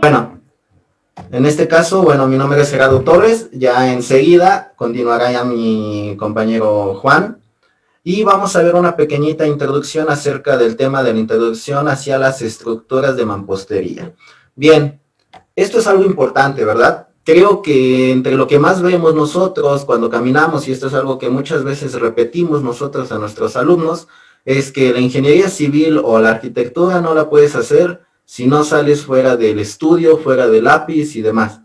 Bueno, en este caso, bueno, mi nombre es Gerardo Torres, ya enseguida continuará ya mi compañero Juan, y vamos a ver una pequeñita introducción acerca del tema de la introducción hacia las estructuras de mampostería. Bien, esto es algo importante, ¿verdad? Creo que entre lo que más vemos nosotros cuando caminamos, y esto es algo que muchas veces repetimos nosotros a nuestros alumnos, es que la ingeniería civil o la arquitectura no la puedes hacer si no sales fuera del estudio, fuera del lápiz y demás.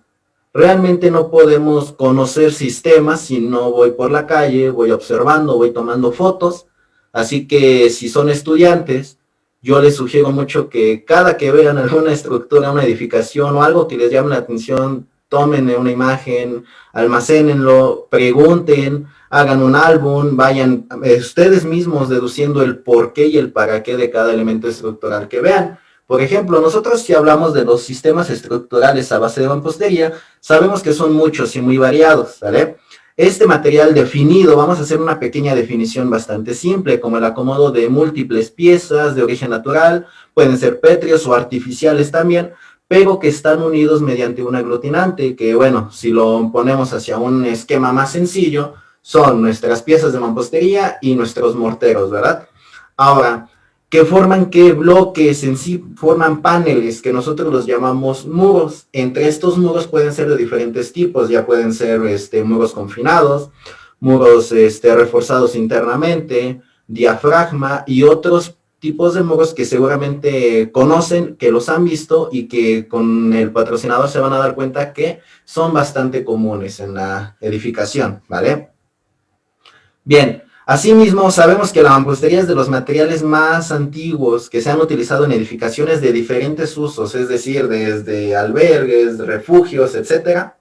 Realmente no podemos conocer sistemas si no voy por la calle, voy observando, voy tomando fotos. Así que si son estudiantes, yo les sugiero mucho que cada que vean alguna estructura, una edificación o algo que les llame la atención, tomen una imagen, almacénenlo, pregunten, hagan un álbum, vayan ustedes mismos deduciendo el por qué y el para qué de cada elemento estructural que vean. Por ejemplo, nosotros si hablamos de los sistemas estructurales a base de mampostería, sabemos que son muchos y muy variados, ¿vale? Este material definido, vamos a hacer una pequeña definición bastante simple, como el acomodo de múltiples piezas de origen natural, pueden ser pétreos o artificiales también, pero que están unidos mediante un aglutinante, que bueno, si lo ponemos hacia un esquema más sencillo, son nuestras piezas de mampostería y nuestros morteros, ¿verdad? Ahora, que forman qué bloques en sí, forman paneles que nosotros los llamamos muros. Entre estos muros pueden ser de diferentes tipos, ya pueden ser muros confinados, muros reforzados internamente, diafragma y otros tipos de muros que seguramente conocen, que los han visto y que con el patrocinador se van a dar cuenta que son bastante comunes en la edificación, ¿vale? Bien, asimismo sabemos que la mampostería es de los materiales más antiguos que se han utilizado en edificaciones de diferentes usos, es decir, desde albergues, refugios, etcétera,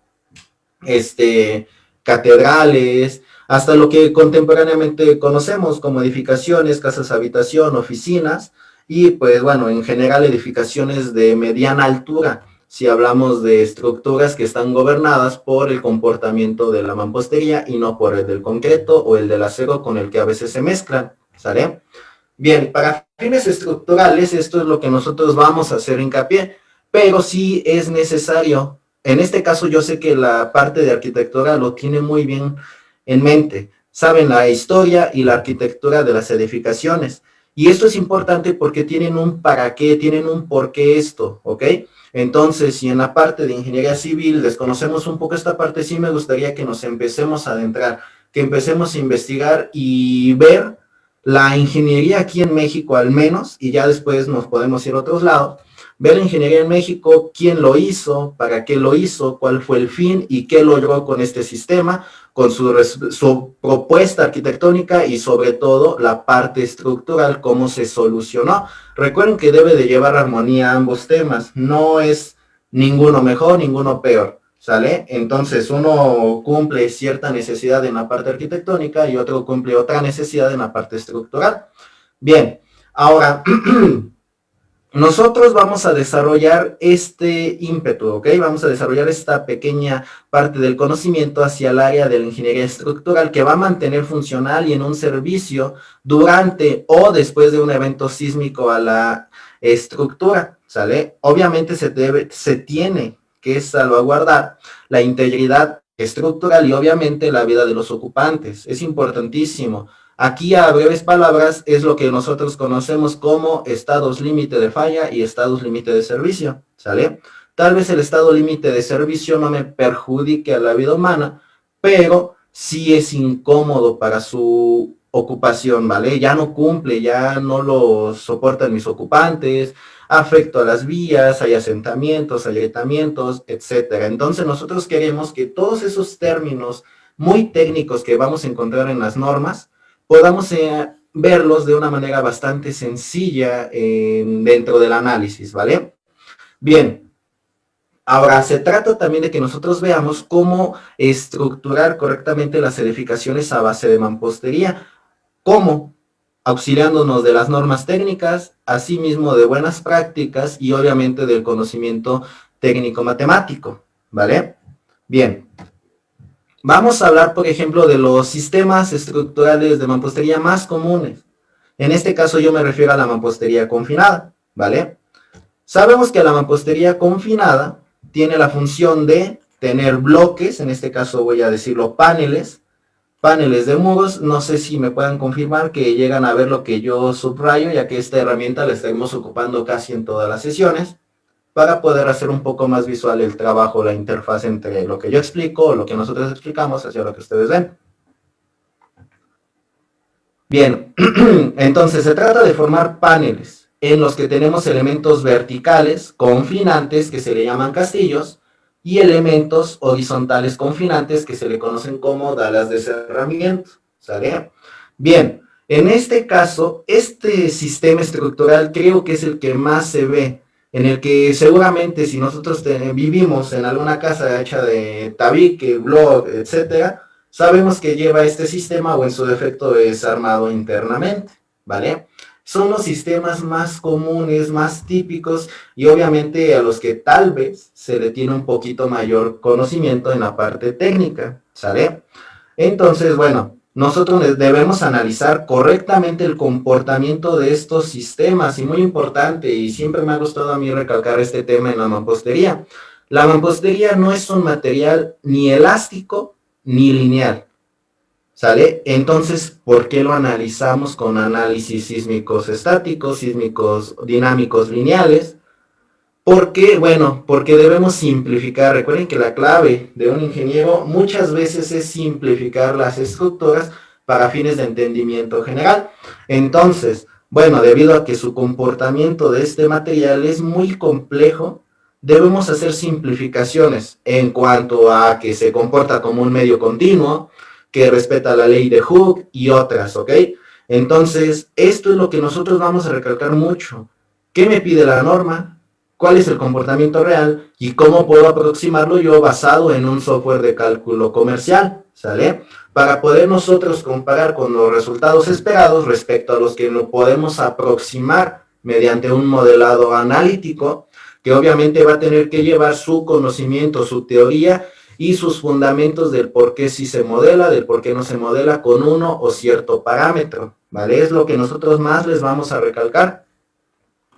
catedrales, hasta lo que contemporáneamente conocemos como edificaciones, casas habitación, oficinas, y pues bueno, en general edificaciones de mediana altura, si hablamos de estructuras que están gobernadas por el comportamiento de la mampostería y no por el del concreto o el del acero con el que a veces se mezclan, ¿sale? Bien, para fines estructurales esto es lo que nosotros vamos a hacer hincapié, pero sí es necesario. En este caso yo sé que la parte de arquitectura lo tiene muy bien en mente. Saben la historia y la arquitectura de las edificaciones. Y esto es importante porque tienen un para qué, tienen un por qué esto, ¿ok? Entonces, si en la parte de ingeniería civil desconocemos un poco esta parte, sí me gustaría que nos empecemos a adentrar, que empecemos a investigar y ver la ingeniería aquí en México al menos, y ya después nos podemos ir a otros lados, ver la ingeniería en México, quién lo hizo, para qué lo hizo, cuál fue el fin y qué logró con este sistema, con su propuesta arquitectónica y sobre todo la parte estructural, cómo se solucionó. Recuerden que debe de llevar armonía a ambos temas, no es ninguno mejor, ninguno peor, ¿sale? Entonces uno cumple cierta necesidad en la parte arquitectónica y otro cumple otra necesidad en la parte estructural. Bien, ahora nosotros vamos a desarrollar este ímpetu, ¿ok? Vamos a desarrollar esta pequeña parte del conocimiento hacia el área de la ingeniería estructural que va a mantener funcional y en un servicio durante o después de un evento sísmico a la estructura, ¿sale? Obviamente se tiene que salvaguardar la integridad estructural y obviamente la vida de los ocupantes. Es importantísimo. Aquí, a breves palabras, es lo que nosotros conocemos como estados límite de falla y estados límite de servicio, ¿sale? Tal vez el estado límite de servicio no me perjudique a la vida humana, pero sí es incómodo para su ocupación, ¿vale? Ya no cumple, ya no lo soportan mis ocupantes, afecto a las vías, hay asentamientos, agrietamientos, etcétera. Entonces nosotros queremos que todos esos términos muy técnicos que vamos a encontrar en las normas, podamos verlos de una manera bastante sencilla dentro del análisis, ¿vale? Bien, ahora se trata también de que nosotros veamos cómo estructurar correctamente las edificaciones a base de mampostería. ¿Cómo? Auxiliándonos de las normas técnicas, asimismo de buenas prácticas y obviamente del conocimiento técnico-matemático, ¿vale? Bien. Vamos a hablar, por ejemplo, de los sistemas estructurales de mampostería más comunes. En este caso yo me refiero a la mampostería confinada, ¿vale? Sabemos que la mampostería confinada tiene la función de tener bloques, en este caso voy a decirlo paneles de muros. No sé si me puedan confirmar que llegan a ver lo que yo subrayo, ya que esta herramienta la estaremos ocupando casi en todas las sesiones, para poder hacer un poco más visual el trabajo, la interfaz entre lo que yo explico, lo que nosotros explicamos, hacia lo que ustedes ven. Bien, entonces se trata de formar paneles en los que tenemos elementos verticales confinantes que se le llaman castillos y elementos horizontales confinantes que se le conocen como dalas de cerramiento, ¿sale? Bien, en este caso, este sistema estructural creo que es el que más se ve, en el que seguramente si nosotros vivimos en alguna casa hecha de tabique, block, etcétera, sabemos que lleva este sistema o en su defecto es armado internamente, ¿vale? Son los sistemas más comunes, más típicos y obviamente a los que tal vez se le tiene un poquito mayor conocimiento en la parte técnica, ¿sale? Entonces, bueno, nosotros debemos analizar correctamente el comportamiento de estos sistemas y muy importante, y siempre me ha gustado a mí recalcar este tema en la mampostería. La mampostería no es un material ni elástico ni lineal, ¿sale? Entonces, ¿por qué lo analizamos con análisis sísmicos estáticos, sísmicos dinámicos lineales? ¿Por qué? Bueno, porque debemos simplificar. Recuerden que la clave de un ingeniero muchas veces es simplificar las estructuras para fines de entendimiento general. Entonces, bueno, debido a que su comportamiento de este material es muy complejo, debemos hacer simplificaciones en cuanto a que se comporta como un medio continuo, que respeta la ley de Hooke y otras, ¿ok? Entonces, esto es lo que nosotros vamos a recalcar mucho. ¿Qué me pide la norma? ¿Cuál es el comportamiento real? ¿Y cómo puedo aproximarlo yo basado en un software de cálculo comercial? ¿Sale? Para poder nosotros comparar con los resultados esperados respecto a los que nos podemos aproximar mediante un modelado analítico, que obviamente va a tener que llevar su conocimiento, su teoría y sus fundamentos del por qué sí se modela, del por qué no se modela con uno o cierto parámetro, ¿vale? Es lo que nosotros más les vamos a recalcar.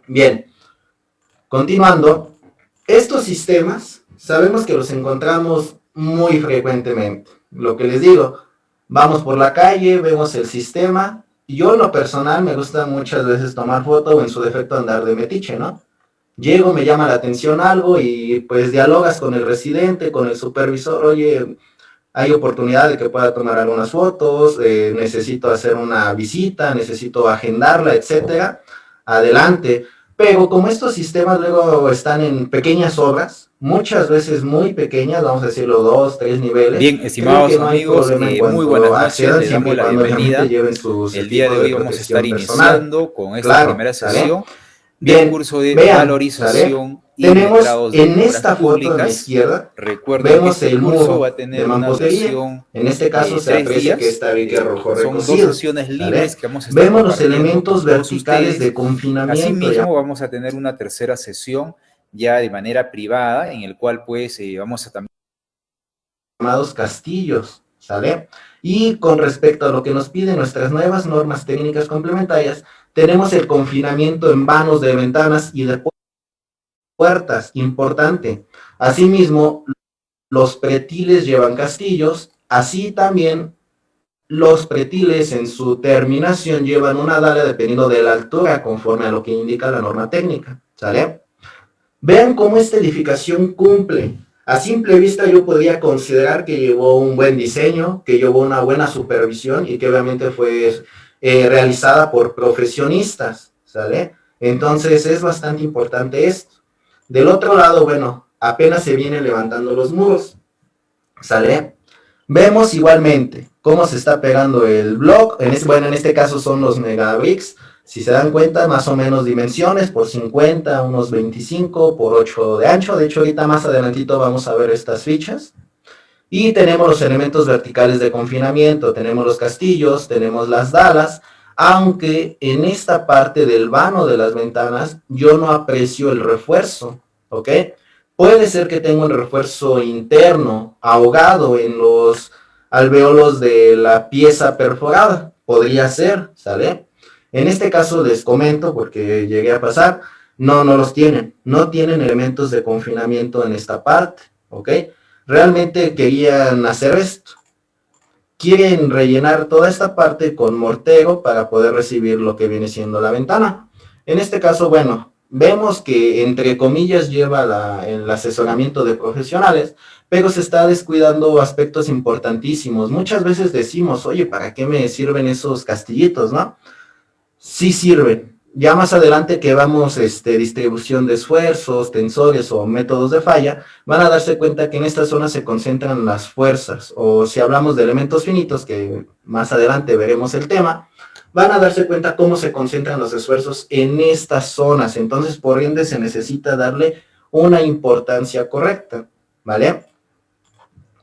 Bien, continuando, estos sistemas sabemos que los encontramos muy frecuentemente. Lo que les digo, vamos por la calle, vemos el sistema. Yo en lo personal me gusta muchas veces tomar foto o en su defecto andar de metiche, ¿no? Llego, me llama la atención algo y pues dialogas con el residente, con el supervisor, oye, hay oportunidad de que pueda tomar algunas fotos, necesito hacer una visita, necesito agendarla, etcétera. Adelante. Pero como estos sistemas luego están en pequeñas obras, muchas veces muy pequeñas, vamos a decirlo 2, 3 niveles, Bien, creo estimados que no hay amigos, problema en muy buenas cuanto noches, accedan le siempre damos y la cuando obviamente bienvenida. lleven su El día tipo de de hoy vamos a estar protección personal. iniciando con esta Claro, primera ¿sale? sesión del Bien, curso de vean, ¿sale? valorización y Tenemos letrados de en obras esta foto de la públicas. izquierda, Recuerden que vemos este el curso va muro a de tener una mampostería. duración En este caso de se 3 aprecia que días. está bique rojo Son 2 recocido, sesiones libres ¿sale? que vamos a estar Vemos los compartiendo elementos con todos verticales ustedes. de confinamiento Asimismo, vamos a tener una tercera sesión ya de manera privada, en el cual pues vamos a también llamados castillos, ¿sale? Y con respecto a lo que nos piden nuestras nuevas normas técnicas complementarias, tenemos el confinamiento en vanos de ventanas y de puertas, importante. Asimismo, los pretiles llevan castillos, así también los pretiles en su terminación llevan una dala dependiendo de la altura, conforme a lo que indica la norma técnica, ¿sale? Vean cómo esta edificación cumple. A simple vista yo podría considerar que llevó un buen diseño, que llevó una buena supervisión y que obviamente fue realizada por profesionistas, ¿sale? Entonces es bastante importante esto. Del otro lado, bueno, apenas se vienen levantando los muros, ¿sale? Vemos igualmente cómo se está pegando el block. Bueno, en este caso son los megabricks. Si se dan cuenta, más o menos dimensiones, por 50, unos 25, por 8 de ancho. De hecho, ahorita más adelantito vamos a ver estas fichas. Y tenemos los elementos verticales de confinamiento, tenemos los castillos, tenemos las dalas, aunque en esta parte del vano de las ventanas yo no aprecio el refuerzo, ¿ok? Puede ser que tenga un refuerzo interno, ahogado en los alvéolos de la pieza perforada, podría ser, ¿sale? En este caso les comento, porque llegué a pasar, No, no los tienen. No tienen elementos de confinamiento en esta parte, ¿ok? Realmente querían hacer esto. Quieren rellenar toda esta parte con mortero para poder recibir lo que viene siendo la ventana. En este caso, bueno, vemos que entre comillas lleva el asesoramiento de profesionales, pero se está descuidando aspectos importantísimos. Muchas veces decimos, oye, ¿para qué me sirven esos castillitos, no? Sí sirven. Ya más adelante que vamos distribución de esfuerzos, tensores o métodos de falla, van a darse cuenta que en esta zona se concentran las fuerzas, o si hablamos de elementos finitos, que más adelante veremos el tema, van a darse cuenta cómo se concentran los esfuerzos en estas zonas. Entonces, por ende, se necesita darle una importancia correcta, ¿vale?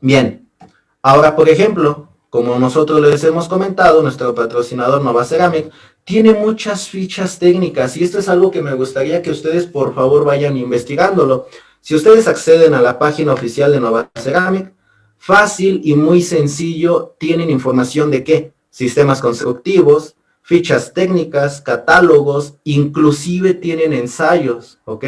Bien, ahora, por ejemplo, como nosotros les hemos comentado, nuestro patrocinador Nova Ceramic tiene muchas fichas técnicas y esto es algo que me gustaría que ustedes por favor vayan investigándolo. Si ustedes acceden a la página oficial de Nova Ceramic, fácil y muy sencillo, tienen información de qué, sistemas constructivos, fichas técnicas, catálogos, inclusive tienen ensayos, ¿ok?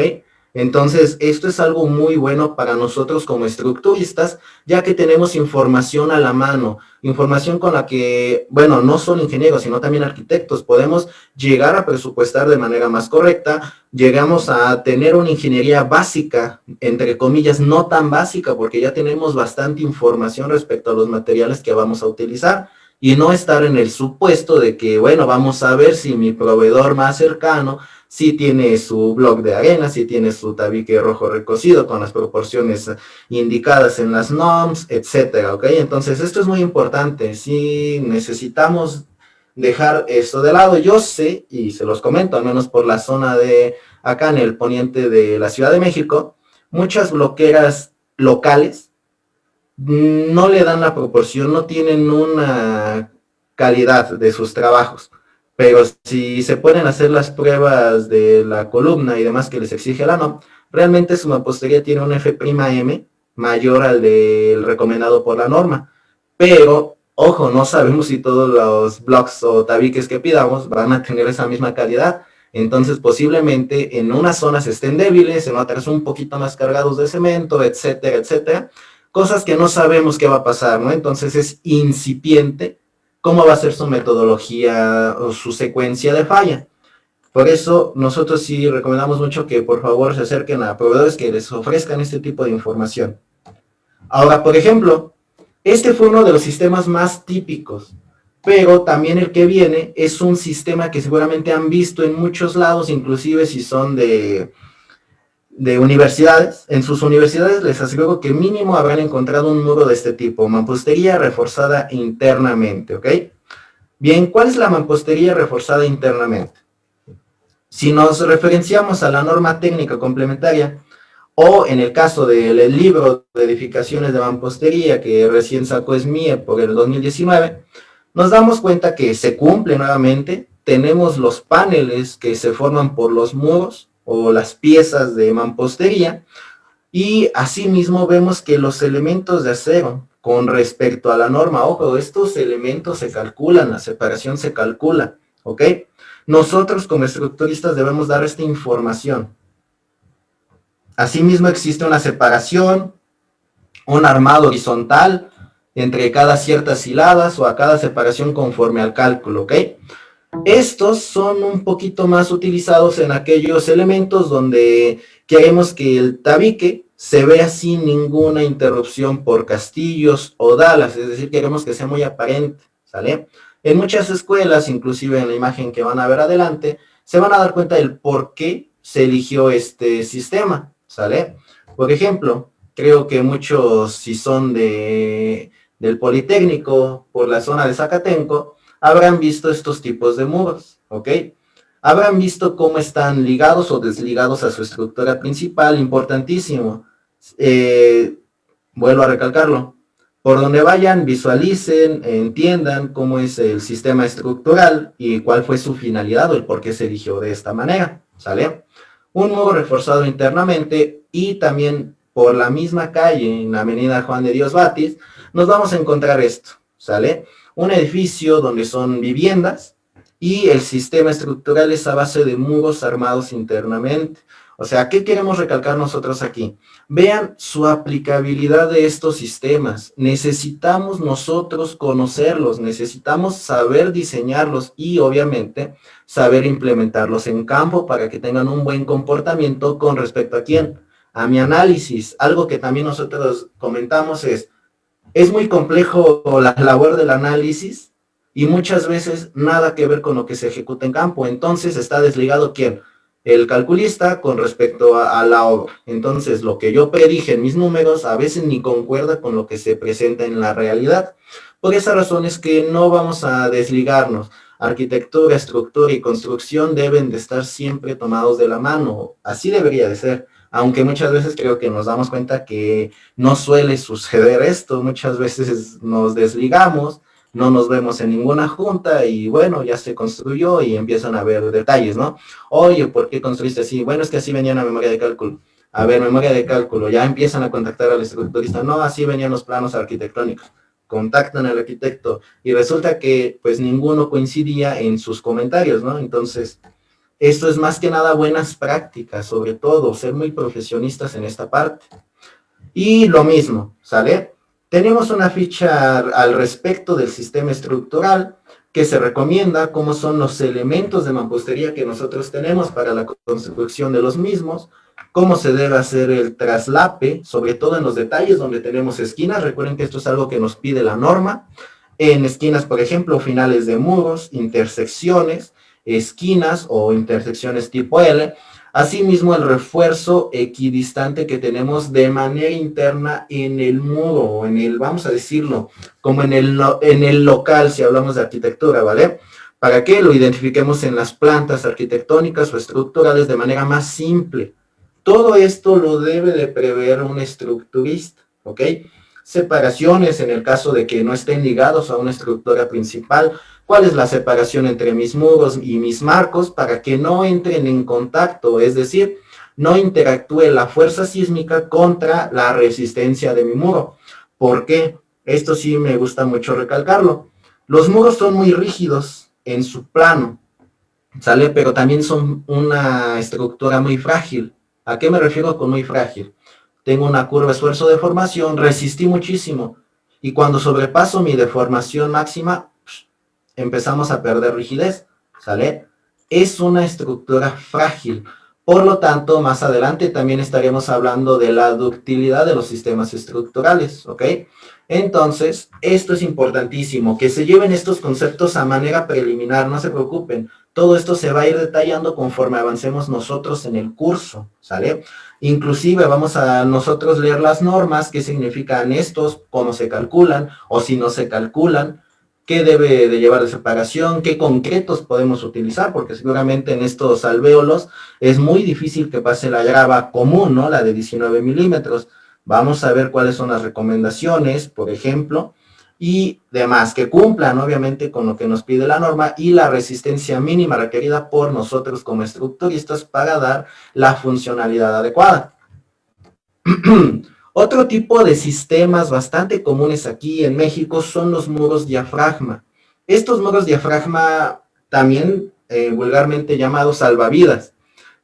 Entonces, esto es algo muy bueno para nosotros como estructuristas, ya que tenemos información a la mano, información con la que, bueno, no solo ingenieros, sino también arquitectos, podemos llegar a presupuestar de manera más correcta, llegamos a tener una ingeniería básica, entre comillas, no tan básica, porque ya tenemos bastante información respecto a los materiales que vamos a utilizar, y no estar en el supuesto de que, bueno, vamos a ver si mi proveedor más cercano si tiene su bloc de arena, si tiene su tabique rojo recocido con las proporciones indicadas en las NOMS, etcétera, ¿ok? Entonces, esto es muy importante, si necesitamos dejar esto de lado. Yo sé, y se los comento, al menos por la zona de acá en el poniente de la Ciudad de México, muchas bloqueras locales no le dan la proporción, no tienen una calidad de sus trabajos. Pero si se pueden hacer las pruebas de la columna y demás que les exige la NOM, realmente su mampostería tiene un F'M mayor al del recomendado por la norma. Pero, ojo, no sabemos si todos los blocks o tabiques que pidamos van a tener esa misma calidad. Entonces, posiblemente en unas zonas estén débiles, en otras un poquito más cargados de cemento, etcétera, etcétera. Cosas que no sabemos qué va a pasar, ¿no? Entonces es incipiente cómo va a ser su metodología o su secuencia de falla. Por eso nosotros sí recomendamos mucho que por favor se acerquen a proveedores que les ofrezcan este tipo de información. Ahora, por ejemplo, este fue uno de los sistemas más típicos, pero también el que viene es un sistema que seguramente han visto en muchos lados, inclusive si son de universidades. En sus universidades les aseguro que mínimo habrán encontrado un muro de este tipo, mampostería reforzada internamente, ¿ok? Bien, ¿cuál es la mampostería reforzada internamente? Si nos referenciamos a la norma técnica complementaria, o en el caso del libro de edificaciones de mampostería que recién sacó SMIE por el 2019, nos damos cuenta que se cumple nuevamente, tenemos los paneles que se forman por los muros o las piezas de mampostería, y asimismo vemos que los elementos de acero con respecto a la norma, ojo, estos elementos se calculan, la separación se calcula, ¿ok? Nosotros como estructuristas debemos dar esta información. Asimismo existe una separación, un armado horizontal entre cada ciertas hiladas o a cada separación conforme al cálculo, ¿ok? Estos son un poquito más utilizados en aquellos elementos donde queremos que el tabique se vea sin ninguna interrupción por castillos o dalas, es decir, queremos que sea muy aparente, ¿sale? En muchas escuelas, inclusive en la imagen que van a ver adelante, se van a dar cuenta del por qué se eligió este sistema, ¿sale? Por ejemplo, creo que muchos, si son del Politécnico, por la zona de Zacatenco, habrán visto estos tipos de muros, ¿ok? Habrán visto cómo están ligados o desligados a su estructura principal, importantísimo. Vuelvo a recalcarlo. Por donde vayan, visualicen, entiendan cómo es el sistema estructural y cuál fue su finalidad o el por qué se eligió de esta manera, ¿sale? Un muro reforzado internamente y también por la misma calle, en la avenida Juan de Dios Batis, nos vamos a encontrar esto, ¿sale? Un edificio donde son viviendas y el sistema estructural es a base de muros armados internamente. O sea, ¿qué queremos recalcar nosotros aquí? Vean su aplicabilidad de estos sistemas. Necesitamos nosotros conocerlos, necesitamos saber diseñarlos y obviamente saber implementarlos en campo para que tengan un buen comportamiento con respecto a quién. A mi análisis, algo que también nosotros comentamos es muy complejo la labor del análisis y muchas veces nada que ver con lo que se ejecuta en campo. Entonces está desligado ¿quién? El calculista con respecto a la obra. Entonces lo que yo predije en mis números a veces ni concuerda con lo que se presenta en la realidad. Por esa razón es que no vamos a desligarnos. Arquitectura, estructura y construcción deben de estar siempre tomados de la mano. Así debería de ser. Aunque muchas veces creo que nos damos cuenta que no suele suceder esto. Muchas veces nos desligamos, no nos vemos en ninguna junta y bueno, ya se construyó y empiezan a ver detalles, ¿no? Oye, ¿por qué construiste así? Bueno, es que así venía la memoria de cálculo. A ver, memoria de cálculo, ya empiezan a contactar al estructurista. No, así venían los planos arquitectónicos. Contactan al arquitecto y resulta que pues ninguno coincidía en sus comentarios, ¿no? Entonces, esto es más que nada buenas prácticas, sobre todo, ser muy profesionistas en esta parte. Y lo mismo, ¿sale? Tenemos una ficha al respecto del sistema estructural que se recomienda, cómo son los elementos de mampostería que nosotros tenemos para la construcción de los mismos, cómo se debe hacer el traslape, sobre todo en los detalles donde tenemos esquinas. Recuerden que esto es algo que nos pide la norma. En esquinas, por ejemplo, finales de muros, intersecciones, esquinas o intersecciones tipo L. Asimismo, el refuerzo equidistante que tenemos de manera interna en el muro, o en el, vamos a decirlo, como en el local, si hablamos de arquitectura, ¿vale? Para que lo identifiquemos en las plantas arquitectónicas o estructurales de manera más simple. Todo esto lo debe de prever un estructurista, ¿ok? Separaciones en el caso de que no estén ligados a una estructura principal. ¿Cuál es la separación entre mis muros y mis marcos para que no entren en contacto? Es decir, no interactúe la fuerza sísmica contra la resistencia de mi muro. ¿Por qué? Esto sí me gusta mucho recalcarlo. Los muros son muy rígidos en su plano, ¿sale? Pero también son una estructura muy frágil. ¿A qué me refiero con muy frágil? Tengo una curva esfuerzo-deformación, resistí muchísimo. Y cuando sobrepaso mi deformación máxima, empezamos a perder rigidez, ¿sale? Es una estructura frágil. Por lo tanto, más adelante también estaremos hablando de la ductilidad de los sistemas estructurales, ¿ok? Entonces, esto es importantísimo, que se lleven estos conceptos a manera preliminar, no se preocupen. Todo esto se va a ir detallando conforme avancemos nosotros en el curso, ¿sale? Inclusive vamos a nosotros leer las normas, qué significan estos, cómo se calculan, o si no se calculan, qué debe de llevar de separación, qué concretos podemos utilizar, porque seguramente en estos alvéolos es muy difícil que pase la grava común, ¿no? La de 19 milímetros. Vamos a ver cuáles son las recomendaciones, por ejemplo, y demás, que cumplan obviamente con lo que nos pide la norma y la resistencia mínima requerida por nosotros como estructuristas para dar la funcionalidad adecuada. Otro tipo de sistemas bastante comunes aquí en México son los muros diafragma. Estos muros diafragma también vulgarmente llamados salvavidas,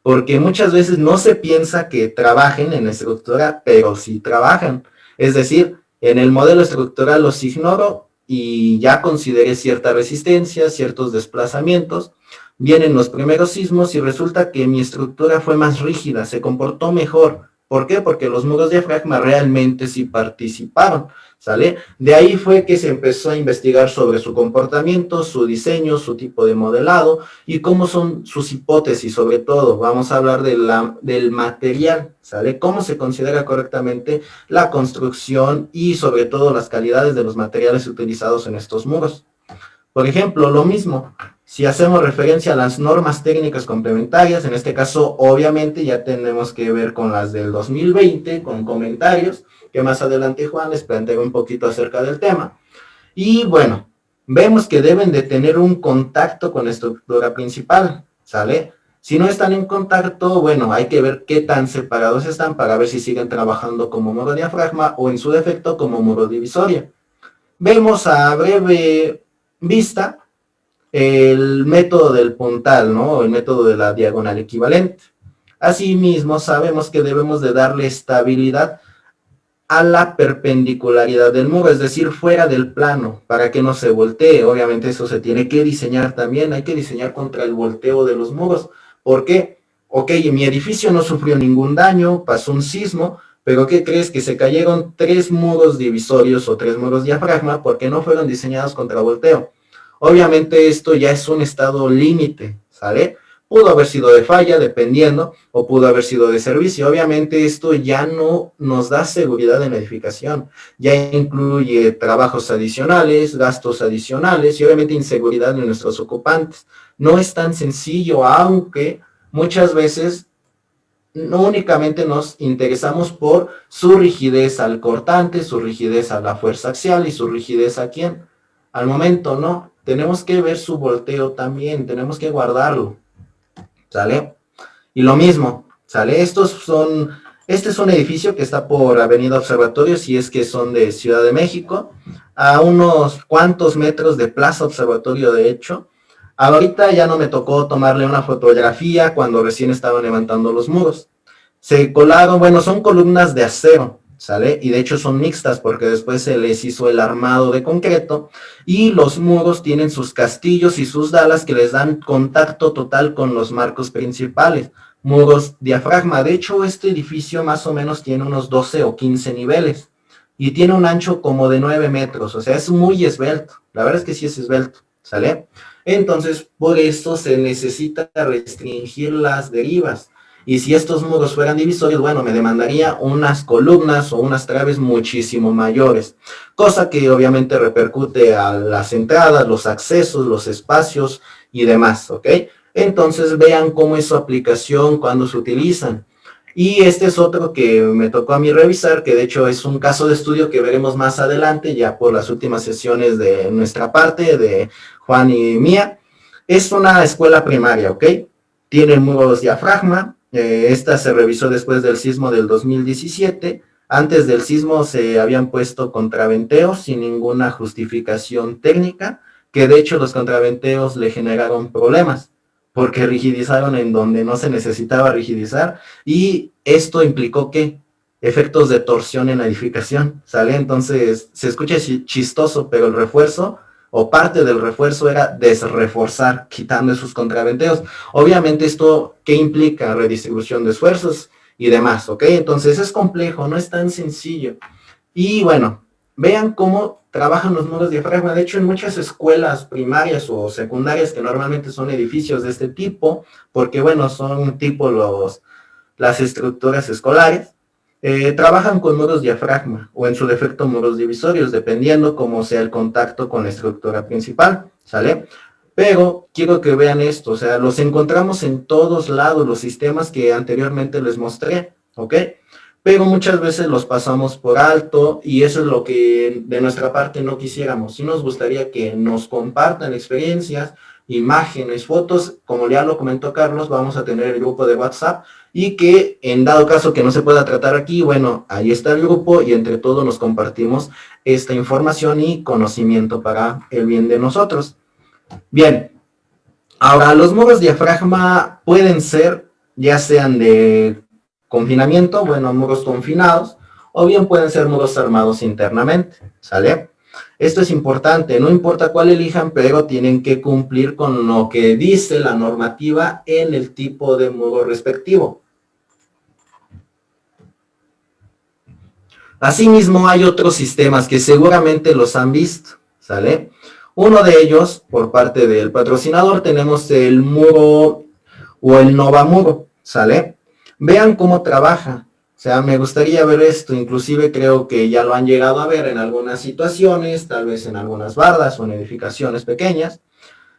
porque muchas veces no se piensa que trabajen en la estructura, pero sí trabajan. Es decir, en el modelo estructural los ignoro y ya consideré cierta resistencia, ciertos desplazamientos. Vienen los primeros sismos y resulta que mi estructura fue más rígida, se comportó mejor. ¿Por qué? Porque los muros diafragma realmente sí participaron, ¿sale? De ahí fue que se empezó a investigar sobre su comportamiento, su diseño, su tipo de modelado y cómo son sus hipótesis, sobre todo. Vamos a hablar del material, ¿sale? Cómo se considera correctamente la construcción y sobre todo las calidades de los materiales utilizados en estos muros. Por ejemplo, lo mismo, si hacemos referencia a las normas técnicas complementarias, en este caso obviamente ya tenemos que ver con las del 2020, con comentarios, que más adelante Juan les plantea un poquito acerca del tema. Y bueno, vemos que deben de tener un contacto con la estructura principal, ¿sale? Si no están en contacto, bueno, hay que ver qué tan separados están para ver si siguen trabajando como muro diafragma o en su defecto como muro divisoria. Vemos a breve vista el método del puntal, ¿no? El método de la diagonal equivalente. Asimismo, sabemos que debemos de darle estabilidad a la perpendicularidad del muro, es decir, fuera del plano, para que no se voltee. Obviamente eso se tiene que diseñar también, hay que diseñar contra el volteo de los muros. ¿Por qué? Ok, mi edificio no sufrió ningún daño, pasó un sismo, pero ¿qué crees? Que se cayeron 3 muros divisorios o 3 muros diafragma porque no fueron diseñados contra volteo. Obviamente esto ya es un estado límite, ¿sale? Pudo haber sido de falla, dependiendo, o pudo haber sido de servicio. Obviamente esto ya no nos da seguridad en la edificación, ya incluye trabajos adicionales, gastos adicionales y obviamente inseguridad de nuestros ocupantes. No es tan sencillo, aunque muchas veces no únicamente nos interesamos por su rigidez al cortante, su rigidez a la fuerza axial y su rigidez a quién. Al momento no, tenemos que ver su volteo también, tenemos que guardarlo. ¿Sale? Y lo mismo, ¿sale? Este es un edificio que está por Avenida Observatorio, si es que son de Ciudad de México, a unos cuantos metros de Plaza Observatorio, de hecho. Ahorita ya no me tocó tomarle una fotografía cuando recién estaban levantando los muros. Se colaron, bueno, son columnas de acero, ¿sale? Y de hecho son mixtas porque después se les hizo el armado de concreto y los muros tienen sus castillos y sus dalas que les dan contacto total con los marcos principales. Muros diafragma. De hecho, este edificio más o menos tiene unos 12 o 15 niveles y tiene un ancho como de 9 metros, o sea, es muy esbelto. La verdad es que sí es esbelto, ¿sale? Entonces, por eso se necesita restringir las derivas. Y si estos muros fueran divisorios, bueno, me demandaría unas columnas o unas traves muchísimo mayores, cosa que obviamente repercute a las entradas, los accesos, los espacios y demás, ¿ok? Entonces vean cómo es su aplicación cuando se utilizan. Y este es otro que me tocó a mí revisar, que de hecho es un caso de estudio que veremos más adelante, ya por las últimas sesiones de nuestra parte, de Juan y mía. Es una escuela primaria, ¿ok? Tiene muros diafragma. Esta se revisó después del sismo del 2017. Antes del sismo se habían puesto contraventeos sin ninguna justificación técnica, que de hecho los contraventeos le generaron problemas, porque rigidizaron en donde no se necesitaba rigidizar, y esto implicó que efectos de torsión en la edificación, ¿sale? Entonces se escucha chistoso, pero el refuerzo o parte del refuerzo era desreforzar, quitando esos contraventeos. Obviamente esto, ¿qué implica? Redistribución de esfuerzos y demás, ¿ok? Entonces es complejo, no es tan sencillo. Y bueno, vean cómo trabajan los muros diafragma. De hecho, en muchas escuelas primarias o secundarias, que normalmente son edificios de este tipo, porque bueno, son tipo las estructuras escolares, trabajan con muros diafragma o en su defecto muros divisorios, dependiendo cómo sea el contacto con la estructura principal, ¿sale? Pero quiero que vean esto, o sea, los encontramos en todos lados, los sistemas que anteriormente les mostré, ¿ok? Pero muchas veces los pasamos por alto y eso es lo que de nuestra parte no quisiéramos. Sí nos gustaría que nos compartan experiencias, imágenes, fotos, como ya lo comentó Carlos, vamos a tener el grupo de WhatsApp y que en dado caso que no se pueda tratar aquí, bueno, ahí está el grupo y entre todos nos compartimos esta información y conocimiento para el bien de nosotros. Bien, ahora los muros diafragma pueden ser ya sean de confinamiento, bueno, muros confinados, o bien pueden ser muros armados internamente, ¿sale? Esto es importante, no importa cuál elijan, pero tienen que cumplir con lo que dice la normativa en el tipo de muro respectivo. Asimismo, hay otros sistemas que seguramente los han visto, ¿sale? Uno de ellos, por parte del patrocinador, tenemos el muro o el Novamuro, ¿sale? Vean cómo trabaja. O sea, me gustaría ver esto, inclusive creo que ya lo han llegado a ver en algunas situaciones, tal vez en algunas bardas o en edificaciones pequeñas.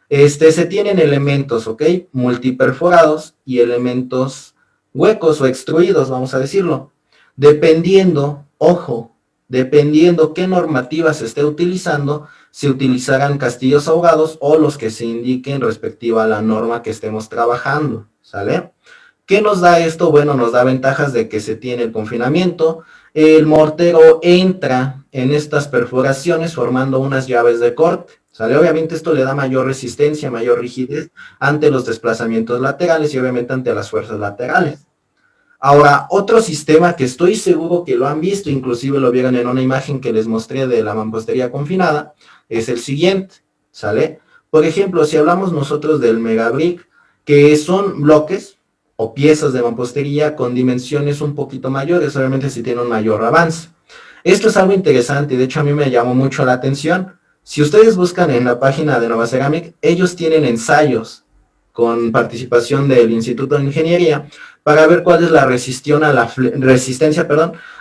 Se tienen elementos, ¿ok? Multiperforados y elementos huecos o extruidos, vamos a decirlo. Dependiendo, ojo, dependiendo qué normativa se esté utilizando, se utilizarán castillos ahogados o los que se indiquen respectiva a la norma que estemos trabajando, ¿sale? ¿Qué nos da esto? Bueno, nos da ventajas de que se tiene el confinamiento, el mortero entra en estas perforaciones formando unas llaves de corte, ¿sale? Obviamente esto le da mayor resistencia, mayor rigidez ante los desplazamientos laterales y obviamente ante las fuerzas laterales. Ahora, otro sistema que estoy seguro que lo han visto, inclusive lo vieron en una imagen que les mostré de la mampostería confinada, es el siguiente, ¿sale? Por ejemplo, si hablamos nosotros del megabrick, que son bloques o piezas de mampostería con dimensiones un poquito mayores, obviamente si tiene un mayor avance. Esto es algo interesante, de hecho a mí me llamó mucho la atención. Si ustedes buscan en la página de Nova Ceramic, ellos tienen ensayos con participación del Instituto de Ingeniería para ver cuál es la resistencia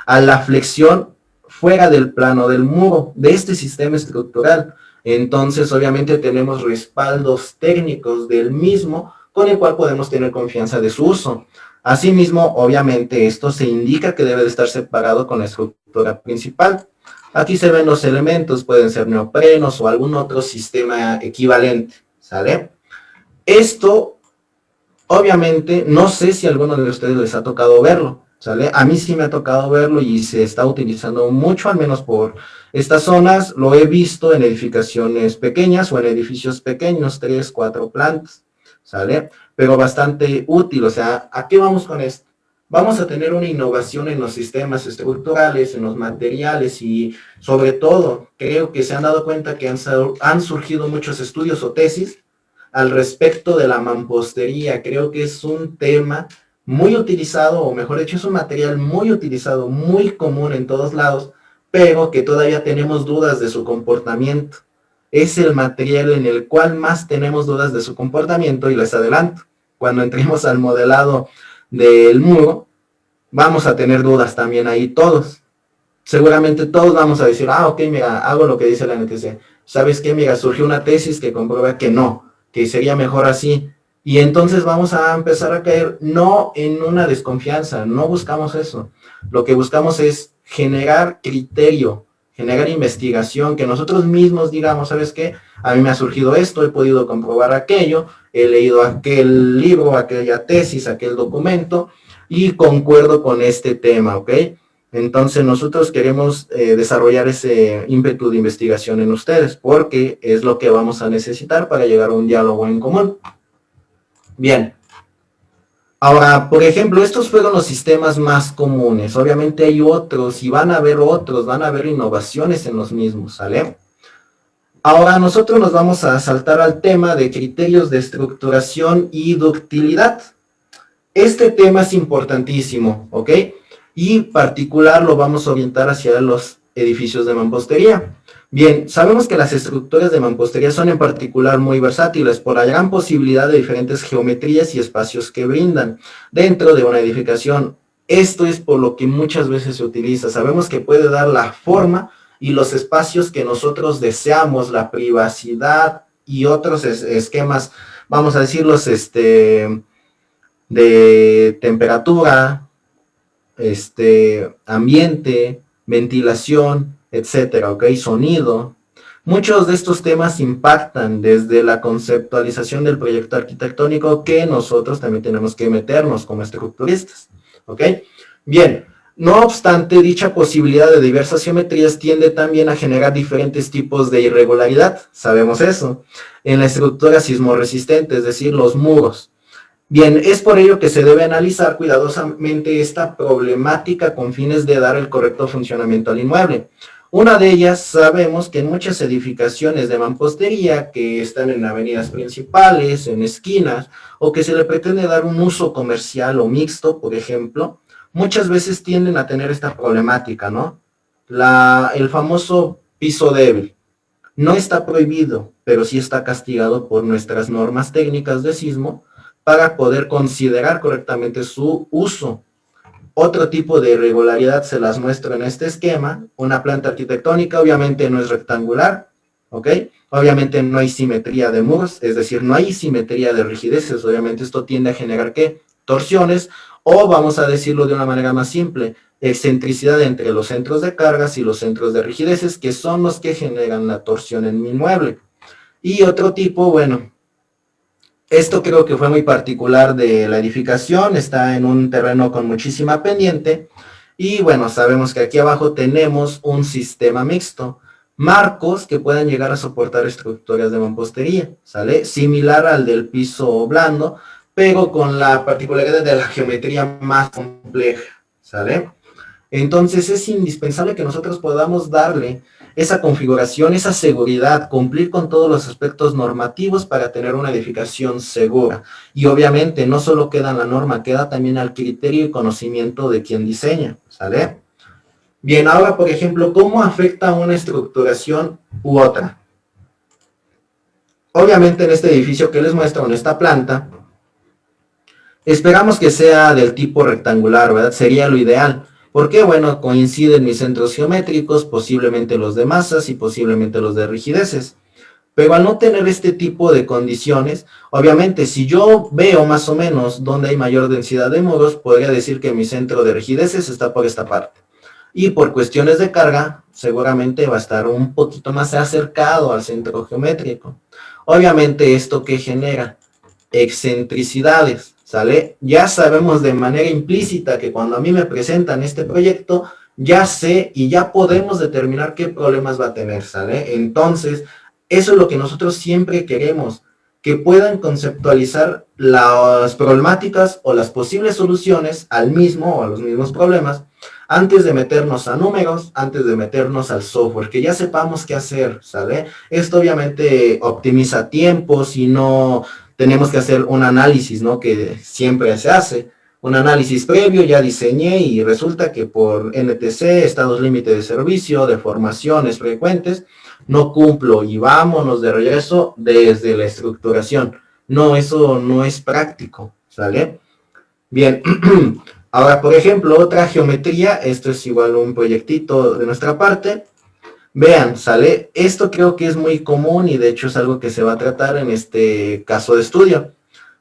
a la flexión fuera del plano del muro de este sistema estructural. Entonces, obviamente tenemos respaldos técnicos del mismo con el cual podemos tener confianza de su uso. Asimismo, obviamente, esto se indica que debe de estar separado con la estructura principal. Aquí se ven los elementos, pueden ser neoprenos o algún otro sistema equivalente, ¿sale? Esto, obviamente, no sé si a alguno de ustedes les ha tocado verlo, ¿sale? A mí sí me ha tocado verlo y se está utilizando mucho, al menos por estas zonas. Lo he visto en edificaciones pequeñas o en edificios pequeños, 3, 4 plantas, ¿sale? Pero bastante útil. O sea, ¿a qué vamos con esto? Vamos a tener una innovación en los sistemas estructurales, en los materiales y sobre todo, creo que se han dado cuenta que han surgido muchos estudios o tesis al respecto de la mampostería. Creo que es un tema muy utilizado, o mejor dicho, es un material muy utilizado, muy común en todos lados, pero que todavía tenemos dudas de su comportamiento. Es el material en el cual más tenemos dudas de su comportamiento y les adelanto, cuando entremos al modelado del muro, vamos a tener dudas también ahí todos. Seguramente todos vamos a decir, ok, mira, hago lo que dice la NTC. ¿Sabes qué? Mira, surgió una tesis que comprueba que no, que sería mejor así. Y entonces vamos a empezar a caer no en una desconfianza, no buscamos eso. Lo que buscamos es generar criterio, generar investigación, que nosotros mismos digamos, ¿sabes qué? A mí me ha surgido esto, he podido comprobar aquello, he leído aquel libro, aquella tesis, aquel documento, y concuerdo con este tema, ¿ok? Entonces nosotros queremos desarrollar ese ímpetu de investigación en ustedes, porque es lo que vamos a necesitar para llegar a un diálogo en común. Bien. Ahora, por ejemplo, estos fueron los sistemas más comunes. Obviamente hay otros y van a haber otros, van a haber innovaciones en los mismos, ¿sale? Ahora nosotros nos vamos a saltar al tema de criterios de estructuración y ductilidad. Este tema es importantísimo, ¿ok? Y particular lo vamos a orientar hacia los edificios de mampostería. Bien, sabemos que las estructuras de mampostería son en particular muy versátiles por la gran posibilidad de diferentes geometrías y espacios que brindan dentro de una edificación. Esto es por lo que muchas veces se utiliza. Sabemos que puede dar la forma y los espacios que nosotros deseamos, la privacidad y otros esquemas, vamos a decirlos, de temperatura, ambiente, ventilación, etcétera, ¿ok? Sonido. Muchos de estos temas impactan desde la conceptualización del proyecto arquitectónico que nosotros también tenemos que meternos como estructuristas, ¿ok? Bien, no obstante, dicha posibilidad de diversas geometrías tiende también a generar diferentes tipos de irregularidad, sabemos eso, en la estructura sismorresistente, es decir, los muros. Bien, es por ello que se debe analizar cuidadosamente esta problemática con fines de dar el correcto funcionamiento al inmueble. Una de ellas, sabemos que en muchas edificaciones de mampostería que están en avenidas principales, en esquinas, o que se le pretende dar un uso comercial o mixto, por ejemplo, muchas veces tienden a tener esta problemática, ¿no? El famoso piso débil. No está prohibido, pero sí está castigado por nuestras normas técnicas de sismo, para poder considerar correctamente su uso. Otro tipo de irregularidad se las muestro en este esquema. Una planta arquitectónica obviamente no es rectangular, ¿ok? Obviamente no hay simetría de muros, es decir, no hay simetría de rigideces. Obviamente esto tiende a generar, ¿qué? Torsiones, o vamos a decirlo de una manera más simple, excentricidad entre los centros de cargas y los centros de rigideces, que son los que generan la torsión en mi inmueble. Y otro tipo, bueno, esto creo que fue muy particular de la edificación, está en un terreno con muchísima pendiente y bueno, sabemos que aquí abajo tenemos un sistema mixto. marcos que puedan llegar a soportar estructuras de mampostería, ¿sale? Similar al del piso blando, pero con la particularidad de la geometría más compleja, ¿sale? Entonces es indispensable que nosotros podamos darle esa configuración, esa seguridad, cumplir con todos los aspectos normativos para tener una edificación segura. Y obviamente no solo queda en la norma, queda también al criterio y conocimiento de quien diseña, ¿sale? Bien, ahora por ejemplo, ¿cómo afecta una estructuración u otra? Obviamente en este edificio que les muestro, en esta planta, esperamos que sea del tipo rectangular, ¿verdad? Sería lo ideal. ¿Por qué? Bueno, coinciden mis centros geométricos, posiblemente los de masas y posiblemente los de rigideces. Pero al no tener este tipo de condiciones, obviamente si yo veo más o menos dónde hay mayor densidad de muros, podría decir que mi centro de rigideces está por esta parte. Y por cuestiones de carga, seguramente va a estar un poquito más acercado al centro geométrico. Obviamente, ¿esto qué genera? Excentricidades, ¿sale? Ya sabemos de manera implícita que cuando a mí me presentan este proyecto, ya sé y ya podemos determinar qué problemas va a tener, ¿sale? Entonces, eso es lo que nosotros siempre queremos, que puedan conceptualizar las problemáticas o las posibles soluciones al mismo o a los mismos problemas antes de meternos a números, antes de meternos al software, que ya sepamos qué hacer, ¿sale? Esto obviamente optimiza tiempos y no tenemos que hacer un análisis, ¿no? Que siempre se hace. Un análisis previo, ya diseñé y resulta que por NTC, estados límite de servicio, deformaciones frecuentes, no cumplo y vámonos de regreso desde la estructuración. No, eso no es práctico, ¿sale? Bien, ahora por ejemplo, otra geometría, esto es igual un proyectito de nuestra parte. Vean, ¿sale? Esto creo que es muy común y de hecho es algo que se va a tratar en este caso de estudio.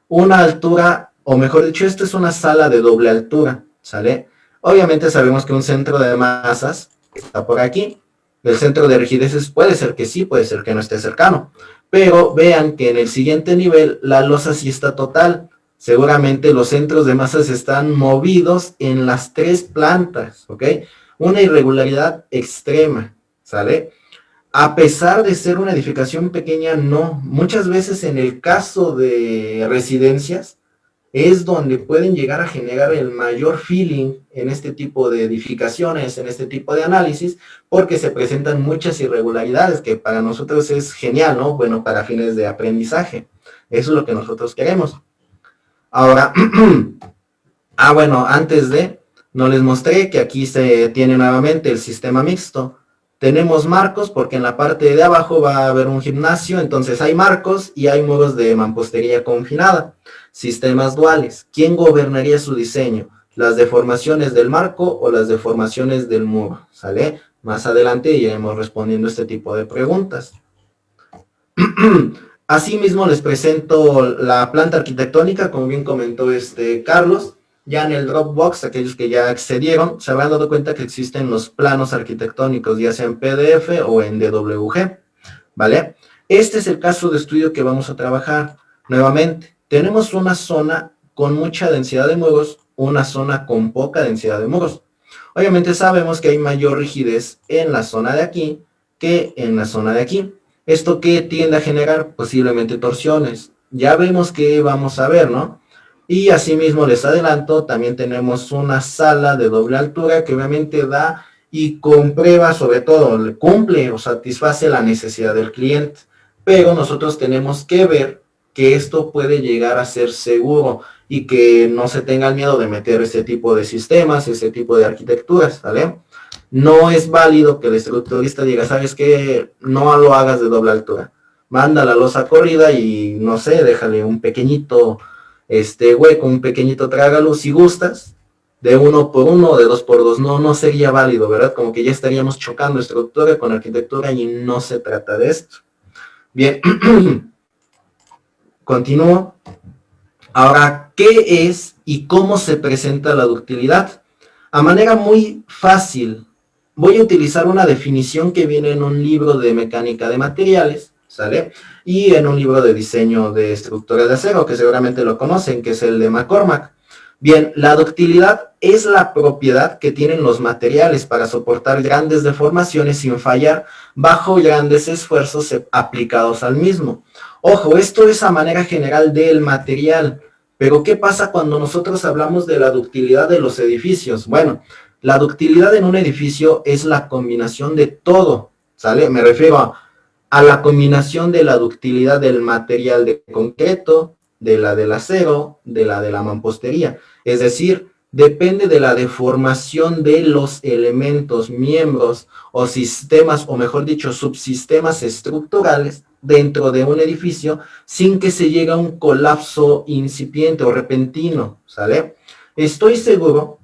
Una altura, o mejor dicho, esto es una sala de doble altura, ¿sale? Obviamente sabemos que un centro de masas está por aquí. El centro de rigideces puede ser que sí, puede ser que no esté cercano. Pero vean que en el siguiente nivel la losa sí está total. Seguramente los centros de masas están movidos en las tres plantas, ¿ok? Una irregularidad extrema, ¿sale? A pesar de ser una edificación pequeña, no. Muchas veces en el caso de residencias es donde pueden llegar a generar el mayor feeling en este tipo de edificaciones, en este tipo de análisis, porque se presentan muchas irregularidades que para nosotros es genial, ¿no? Bueno, para fines de aprendizaje. Eso es lo que nosotros queremos. Ahora, bueno, antes de, no les mostré que aquí se tiene nuevamente el sistema mixto. Tenemos marcos porque en la parte de abajo va a haber un gimnasio, entonces hay marcos y hay muros de mampostería confinada. Sistemas duales. ¿Quién gobernaría su diseño? ¿Las deformaciones del marco o las deformaciones del muro? ¿Sale? Más adelante iremos respondiendo este tipo de preguntas. Asimismo les presento la planta arquitectónica, como bien comentó Carlos. Ya en el Dropbox, aquellos que ya accedieron, se habrán dado cuenta que existen los planos arquitectónicos, ya sea en PDF o en DWG, ¿vale? Este es el caso de estudio que vamos a trabajar. Nuevamente, tenemos una zona con mucha densidad de muros, una zona con poca densidad de muros. Obviamente sabemos que hay mayor rigidez en la zona de aquí que en la zona de aquí. ¿Esto qué tiende a generar? Posiblemente torsiones. Ya vemos que vamos a ver, ¿no? Y asimismo les adelanto, también tenemos una sala de doble altura que obviamente da y comprueba, sobre todo, cumple o satisface la necesidad del cliente. Pero nosotros tenemos que ver que esto puede llegar a ser seguro y que no se tengan miedo de meter ese tipo de sistemas, ese tipo de arquitecturas, ¿vale? No es válido que el estructurista diga, ¿sabes qué? No lo hagas de doble altura. Manda la losa corrida y, no sé, déjale un pequeñito hueco, un pequeñito trágalo si gustas, de 1 por 1 o de 2 por 2, no sería válido, ¿verdad? Como que ya estaríamos chocando estructura con arquitectura y no se trata de esto. Bien, continúo. Ahora, ¿qué es y cómo se presenta la ductilidad? A manera muy fácil, voy a utilizar una definición que viene en un libro de mecánica de materiales, ¿sale? Y en un libro de diseño de estructuras de acero, que seguramente lo conocen, que es el de McCormack. Bien, la ductilidad es la propiedad que tienen los materiales para soportar grandes deformaciones sin fallar bajo grandes esfuerzos aplicados al mismo. Ojo, esto es a manera general del material, pero ¿qué pasa cuando nosotros hablamos de la ductilidad de los edificios? Bueno, la ductilidad en un edificio es la combinación de todo, ¿sale? Me refiero a la combinación de la ductilidad del material de concreto, de la del acero, de la mampostería. Es decir, depende de la deformación de los elementos, miembros o sistemas, o mejor dicho, subsistemas estructurales dentro de un edificio sin que se llegue a un colapso incipiente o repentino, ¿sale? Estoy seguro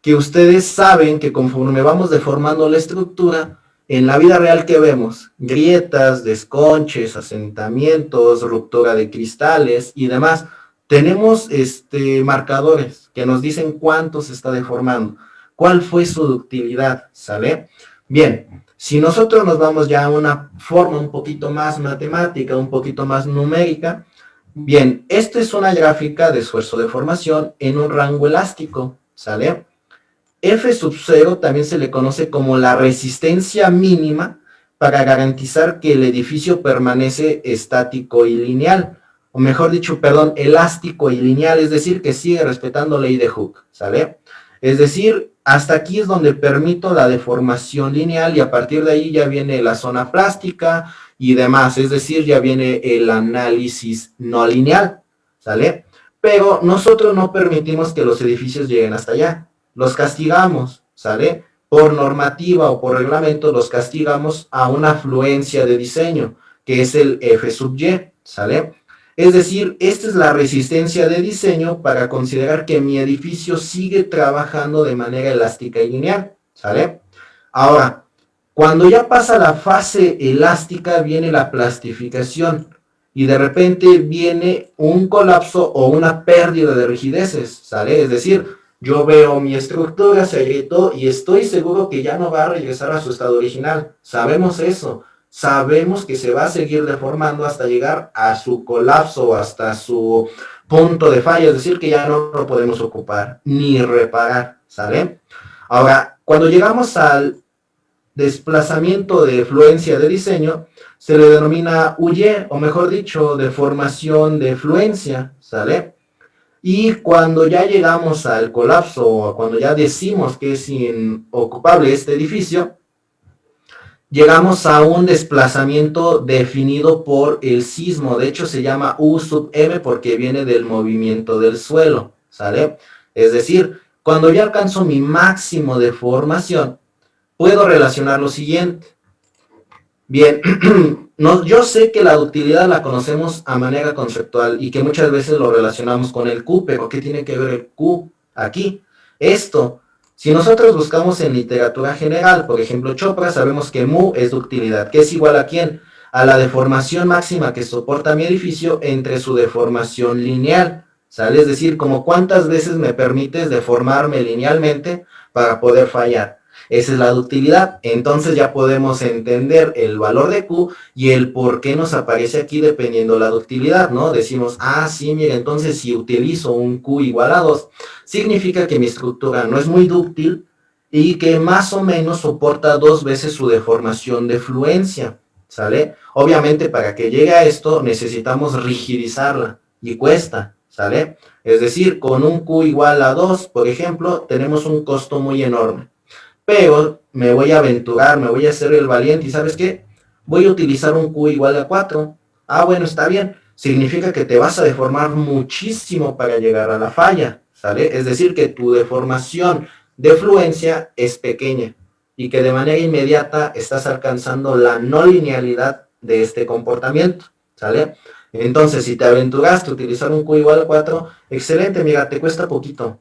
que ustedes saben que conforme vamos deformando la estructura, en la vida real que vemos, grietas, desconches, asentamientos, ruptura de cristales y demás, tenemos marcadores que nos dicen cuánto se está deformando, cuál fue su ductilidad, ¿sale? Bien, si nosotros nos vamos ya a una forma un poquito más matemática, un poquito más numérica, bien, esta es una gráfica de esfuerzo de deformación en un rango elástico, ¿sale? F sub 0 también se le conoce como la resistencia mínima para garantizar que el edificio permanece estático y lineal, o mejor dicho, perdón, elástico y lineal, es decir, que sigue respetando ley de Hooke, ¿sale? Es decir, hasta aquí es donde permito la deformación lineal y a partir de ahí ya viene la zona plástica y demás, es decir, ya viene el análisis no lineal, ¿sale? Pero nosotros no permitimos que los edificios lleguen hasta allá. Los castigamos, ¿sale? Por normativa o por reglamento los castigamos a una afluencia de diseño, que es el F sub Y, ¿sale? Es decir, esta es la resistencia de diseño para considerar que mi edificio sigue trabajando de manera elástica y lineal, ¿sale? Ahora, cuando ya pasa la fase elástica viene la plastificación y de repente viene un colapso o una pérdida de rigideces, ¿sale? Es decir, yo veo mi estructura, se agrietó y estoy seguro que ya no va a regresar a su estado original. Sabemos eso. Sabemos que se va a seguir deformando hasta llegar a su colapso o hasta su punto de falla. Es decir, que ya no lo podemos ocupar ni reparar. ¿Sale? Ahora, cuando llegamos al desplazamiento de fluencia de diseño, se le denomina UY, o mejor dicho, deformación de fluencia. ¿Sale? Y cuando ya llegamos al colapso, o cuando ya decimos que es inocupable este edificio, llegamos a un desplazamiento definido por el sismo. De hecho, se llama U sub M porque viene del movimiento del suelo, ¿sale? Es decir, cuando ya alcanzo mi máximo de formación, puedo relacionar lo siguiente. Bien, no, yo sé que la ductilidad la conocemos a manera conceptual y que muchas veces lo relacionamos con el Q, pero ¿qué tiene que ver el Q aquí? Esto, si nosotros buscamos en literatura general, por ejemplo, Chopra, sabemos que mu es ductilidad, que es igual a ¿quién? A la deformación máxima que soporta mi edificio entre su deformación lineal, ¿sale? Es decir, como cuántas veces me permites deformarme linealmente para poder fallar. Esa es la ductilidad. Entonces ya podemos entender el valor de Q y el por qué nos aparece aquí dependiendo la ductilidad, ¿no? Decimos, ah, sí, mire, entonces si utilizo un Q igual a 2, significa que mi estructura no es muy dúctil y que más o menos soporta 2 veces su deformación de fluencia, ¿sale? Obviamente para que llegue a esto necesitamos rigidizarla y cuesta, ¿sale? Es decir, con un Q igual a 2, por ejemplo, tenemos un costo muy enorme. Pero me voy a aventurar, me voy a hacer el valiente y ¿sabes qué? Voy a utilizar un Q igual a 4. Ah, bueno, está bien. Significa que te vas a deformar muchísimo para llegar a la falla, ¿sale? Es decir, que tu deformación de fluencia es pequeña y que de manera inmediata estás alcanzando la no linealidad de este comportamiento, ¿sale? Entonces, si te aventuraste a utilizar un Q igual a 4, excelente, mira, te cuesta poquito.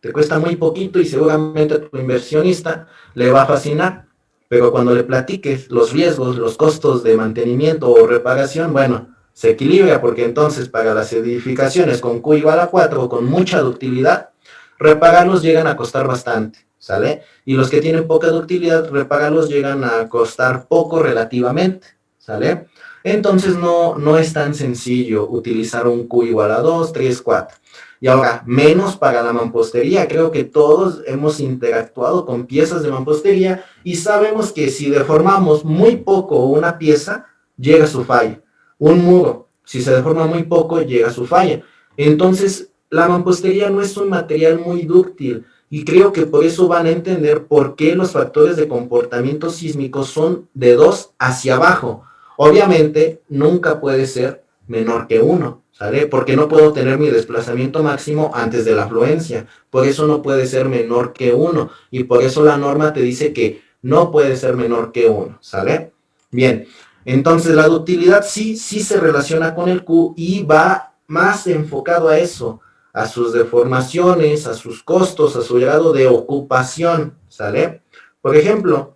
Te cuesta muy poquito y seguramente a tu inversionista le va a fascinar, pero cuando le platiques los riesgos, los costos de mantenimiento o reparación, bueno, se equilibra porque entonces para las edificaciones con Q igual a 4 o con mucha ductilidad, repararlos llegan a costar bastante, ¿sale? Y los que tienen poca ductilidad, repararlos llegan a costar poco relativamente, ¿sale? Entonces no es tan sencillo utilizar un Q igual a 2, 3, 4. Y ahora, menos para la mampostería. Creo que todos hemos interactuado con piezas de mampostería y sabemos que si deformamos muy poco una pieza, llega a su falla. Un muro, si se deforma muy poco, llega a su falla. Entonces, la mampostería no es un material muy dúctil y creo que por eso van a entender por qué los factores de comportamiento sísmico son de 2 hacia abajo. Obviamente, nunca puede ser menor que 1, ¿sale? Porque no puedo tener mi desplazamiento máximo antes de la afluencia. Por eso no puede ser menor que 1 y por eso la norma te dice que no puede ser menor que 1, ¿sale? Bien, entonces la ductilidad sí se relaciona con el Q y va más enfocado a eso, a sus deformaciones, a sus costos, a su grado de ocupación, ¿sale? Por ejemplo,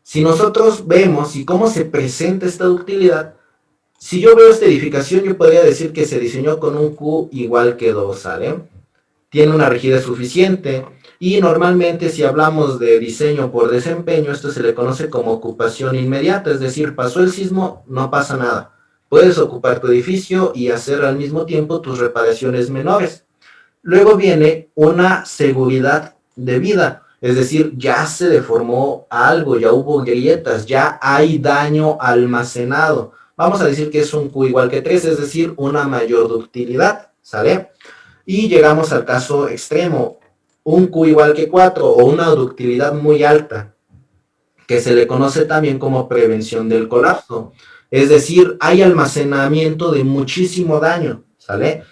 si nosotros vemos y cómo se presenta esta ductilidad, si yo veo esta edificación, yo podría decir que se diseñó con un Q igual que 2, ¿sale? Tiene una rigidez suficiente y normalmente si hablamos de diseño por desempeño, esto se le conoce como ocupación inmediata, es decir, pasó el sismo, no pasa nada. Puedes ocupar tu edificio y hacer al mismo tiempo tus reparaciones menores. Luego viene una seguridad de vida, es decir, ya se deformó algo, ya hubo grietas, ya hay daño almacenado. Vamos a decir que es un Q igual que 3, es decir, una mayor ductilidad, ¿sale? Y llegamos al caso extremo, un Q igual que 4 o una ductilidad muy alta, que se le conoce también como prevención del colapso. Es decir, hay almacenamiento de muchísimo daño, ¿sale?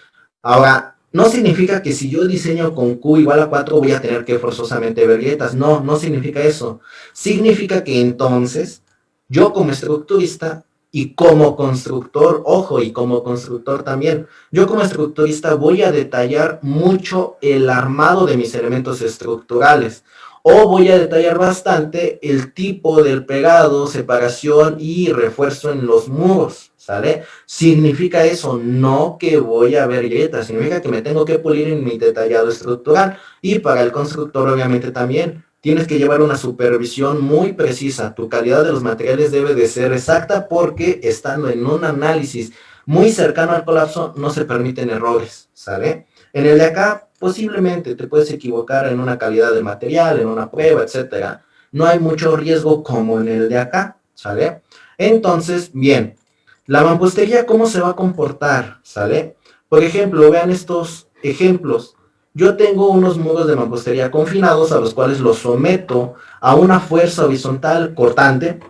Ahora, no significa que si yo diseño con Q igual a 4 voy a tener que forzosamente ver grietas. No, no significa eso. Significa que entonces yo como estructurista y como constructor, ojo, y como constructor también, yo como estructurista voy a detallar mucho el armado de mis elementos estructurales. O voy a detallar bastante el tipo del pegado, separación y refuerzo en los muros, ¿sale? ¿Significa eso? No que voy a ver grietas, significa que me tengo que pulir en mi detallado estructural. Y para el constructor obviamente también. Tienes que llevar una supervisión muy precisa. Tu calidad de los materiales debe de ser exacta porque estando en un análisis muy cercano al colapso no se permiten errores, ¿sale? En el de acá posiblemente te puedes equivocar en una calidad de material, en una prueba, etcétera. No hay mucho riesgo como en el de acá, ¿sale? Entonces, bien, la mampostería, ¿cómo se va a comportar? ¿Sale? Por ejemplo, vean estos ejemplos. Yo tengo unos muros de mampostería confinados a los cuales los someto a una fuerza horizontal cortante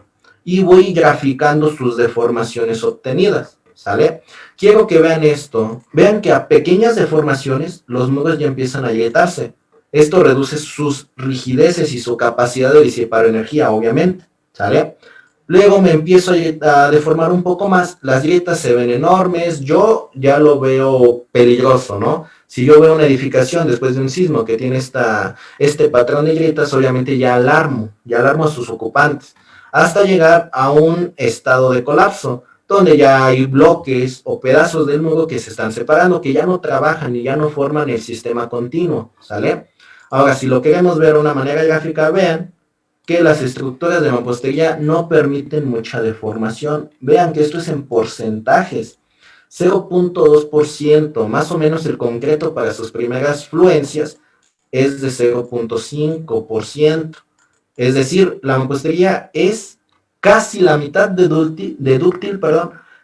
y voy graficando sus deformaciones obtenidas, ¿sale? Quiero que vean esto. Vean que a pequeñas deformaciones los muros ya empiezan a agrietarse. Esto reduce sus rigideces y su capacidad de disipar energía, obviamente, ¿sale? Luego me empiezo a deformar un poco más, las grietas se ven enormes, yo ya lo veo peligroso, ¿no? Si yo veo una edificación después de un sismo que tiene este patrón de grietas, obviamente ya alarmo a sus ocupantes, hasta llegar a un estado de colapso, donde ya hay bloques o pedazos del muro que se están separando, que ya no trabajan y ya no forman el sistema continuo, ¿sale? Ahora, si lo queremos ver de una manera gráfica, vean que las estructuras de mampostería no permiten mucha deformación. Vean que esto es en porcentajes. 0.2%, más o menos el concreto para sus primeras fluencias es de 0.5%. Es decir, la mampostería es casi la mitad de dúctil,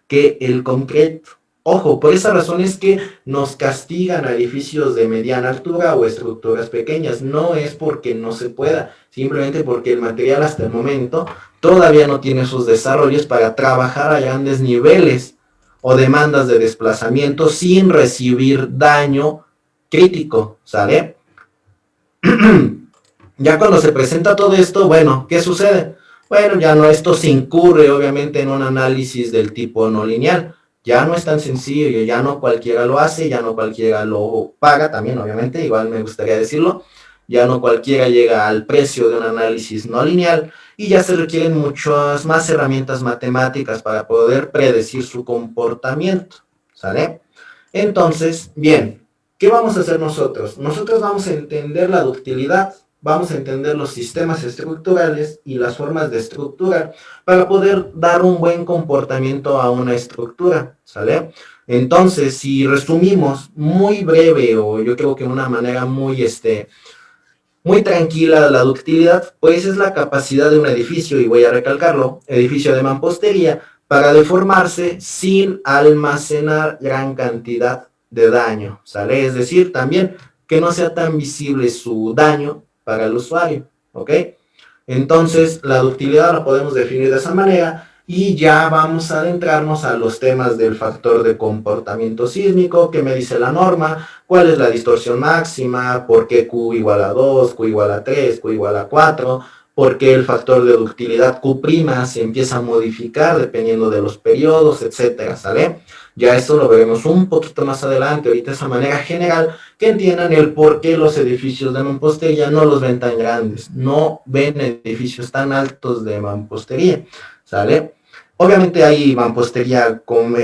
que el concreto. Ojo, por esa razón es que nos castigan a edificios de mediana altura o estructuras pequeñas. No es porque no se pueda, simplemente porque el material hasta el momento todavía no tiene sus desarrollos para trabajar a grandes niveles o demandas de desplazamiento sin recibir daño crítico, ¿sale? Ya cuando se presenta todo esto, bueno, ¿qué sucede? Bueno, ya no, esto se incurre obviamente en un análisis del tipo no lineal. Ya no es tan sencillo, ya no cualquiera lo hace, ya no cualquiera lo paga también, obviamente, igual me gustaría decirlo. Ya no cualquiera llega al precio de un análisis no lineal y ya se requieren muchas más herramientas matemáticas para poder predecir su comportamiento, ¿sale? Entonces, bien, ¿qué vamos a hacer nosotros? Nosotros vamos a entender la ductilidad, vamos a entender los sistemas estructurales y las formas de estructurar para poder dar un buen comportamiento a una estructura, ¿sale? Entonces, si resumimos muy breve, o yo creo que de una manera muy tranquila, la ductilidad, pues es la capacidad de un edificio, y voy a recalcarlo, edificio de mampostería, para deformarse sin almacenar gran cantidad de daño, ¿sale? Es decir, también que no sea tan visible su daño para el usuario, ¿ok? Entonces, la ductilidad la podemos definir de esa manera, y ya vamos a adentrarnos a los temas del factor de comportamiento sísmico, qué me dice la norma, cuál es la distorsión máxima, por qué Q igual a 2, Q igual a 3, Q igual a 4, por qué el factor de ductilidad Q' se empieza a modificar dependiendo de los periodos, etcétera, ¿sale? Ya esto lo veremos un poquito más adelante, ahorita esa manera general, que entiendan el por qué los edificios de mampostería no los ven tan grandes, no ven edificios tan altos de mampostería, ¿sale? Obviamente hay mampostería con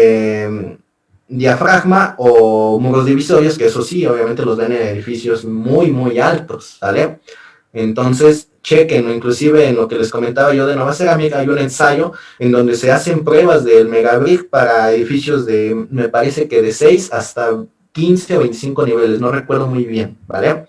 diafragma o muros divisorios, que eso sí, obviamente los ven en edificios muy altos, ¿sale? Entonces, chequen, inclusive en lo que les comentaba yo de Nova Ceramic, hay un ensayo en donde se hacen pruebas del Megabrick para edificios de, me parece que de 6 hasta 15 o 25 niveles, no recuerdo muy bien, ¿vale?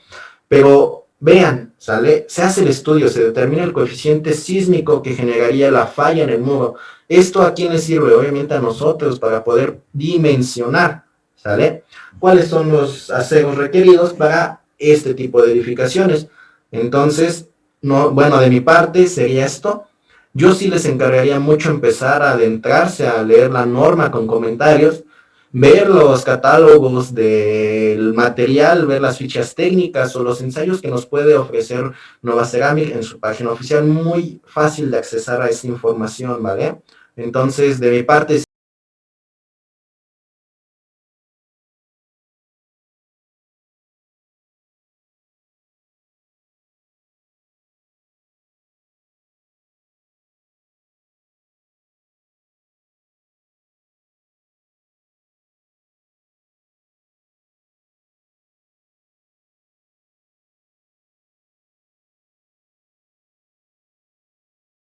Pero vean, ¿sale? Se hace el estudio, se determina el coeficiente sísmico que generaría la falla en el muro. ¿Esto a quién le sirve? Obviamente a nosotros, para poder dimensionar, ¿sale? ¿Cuáles son los aseos requeridos para este tipo de edificaciones? Entonces, no, bueno, de mi parte sería esto. Yo sí les encargaría mucho empezar a adentrarse a leer la norma con comentarios, ver los catálogos del material, ver las fichas técnicas o los ensayos que nos puede ofrecer Nova Ceramic en su página oficial. Muy fácil de accesar a esa información, ¿vale? Entonces, de mi parte,